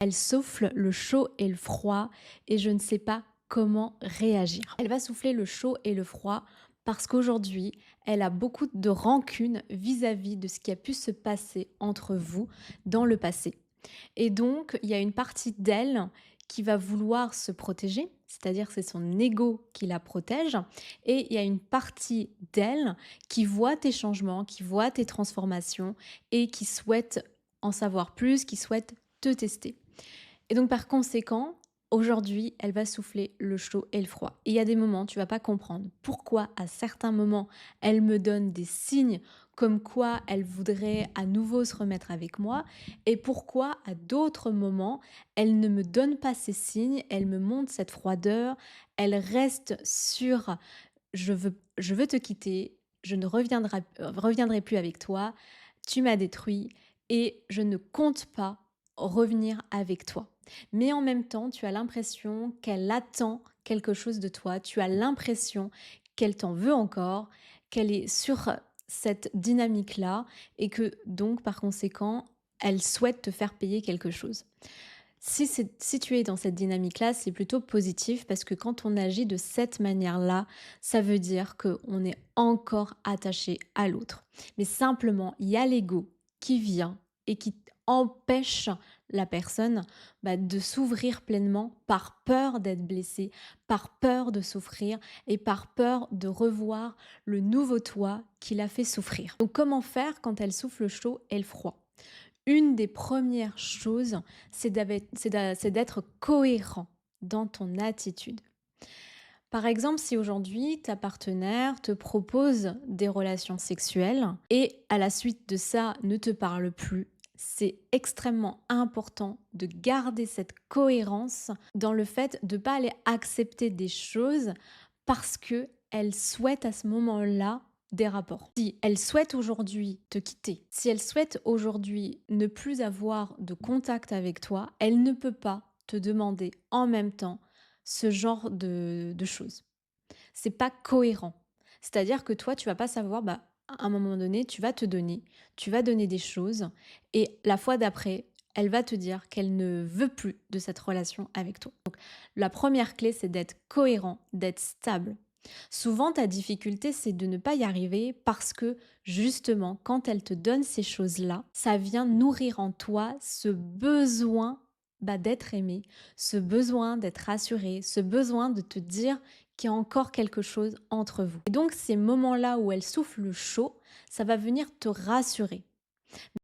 Elle souffle le chaud et le froid et je ne sais pas comment réagir. Elle va souffler le chaud et le froid parce qu'aujourd'hui, elle a beaucoup de rancune vis-à-vis de ce qui a pu se passer entre vous dans le passé. Et donc, il y a une partie d'elle qui va vouloir se protéger, c'est-à-dire c'est son ego qui la protège, et il y a une partie d'elle qui voit tes changements, qui voit tes transformations et qui souhaite en savoir plus, qui souhaite te tester. Et donc par conséquent, aujourd'hui, elle va souffler le chaud et le froid. Et il y a des moments, tu vas pas comprendre pourquoi à certains moments, elle me donne des signes comme quoi elle voudrait à nouveau se remettre avec moi et pourquoi à d'autres moments, elle ne me donne pas ces signes, elle me montre cette froideur, elle reste sur je veux te quitter, je ne reviendrai plus avec toi, tu m'as détruit et je ne compte pas revenir avec toi. Mais en même temps, tu as l'impression qu'elle attend quelque chose de toi, tu as l'impression qu'elle t'en veut encore, qu'elle est sur cette dynamique-là et que donc par conséquent, elle souhaite te faire payer quelque chose. Si tu es dans cette dynamique-là, c'est plutôt positif parce que quand on agit de cette manière-là, ça veut dire qu'on est encore attaché à l'autre. Mais simplement, il y a l'ego qui vient et qui empêche la personne de s'ouvrir pleinement par peur d'être blessée, par peur de souffrir et par peur de revoir le nouveau toi qui l'a fait souffrir. Donc comment faire quand elle souffle le chaud et le froid? Une des premières choses, c'est d'être cohérent dans ton attitude. Par exemple, si aujourd'hui ta partenaire te propose des relations sexuelles et à la suite de ça ne te parle plus, c'est extrêmement important de garder cette cohérence dans le fait de ne pas aller accepter des choses parce que elle souhaite à ce moment-là des rapports. Si elle souhaite aujourd'hui te quitter, si elle souhaite aujourd'hui ne plus avoir de contact avec toi, elle ne peut pas te demander en même temps ce genre de choses. C'est pas cohérent. C'est-à-dire que toi, tu vas pas savoir, à un moment donné, tu vas donner des choses et la fois d'après, elle va te dire qu'elle ne veut plus de cette relation avec toi. Donc, la première clé, c'est d'être cohérent, d'être stable. Souvent, ta difficulté, c'est de ne pas y arriver parce que justement, quand elle te donne ces choses-là, ça vient nourrir en toi ce besoin d'être aimé, ce besoin d'être rassuré, ce besoin de te dire qu'il y a encore quelque chose entre vous. Et donc, ces moments-là où elle souffle le chaud, ça va venir te rassurer.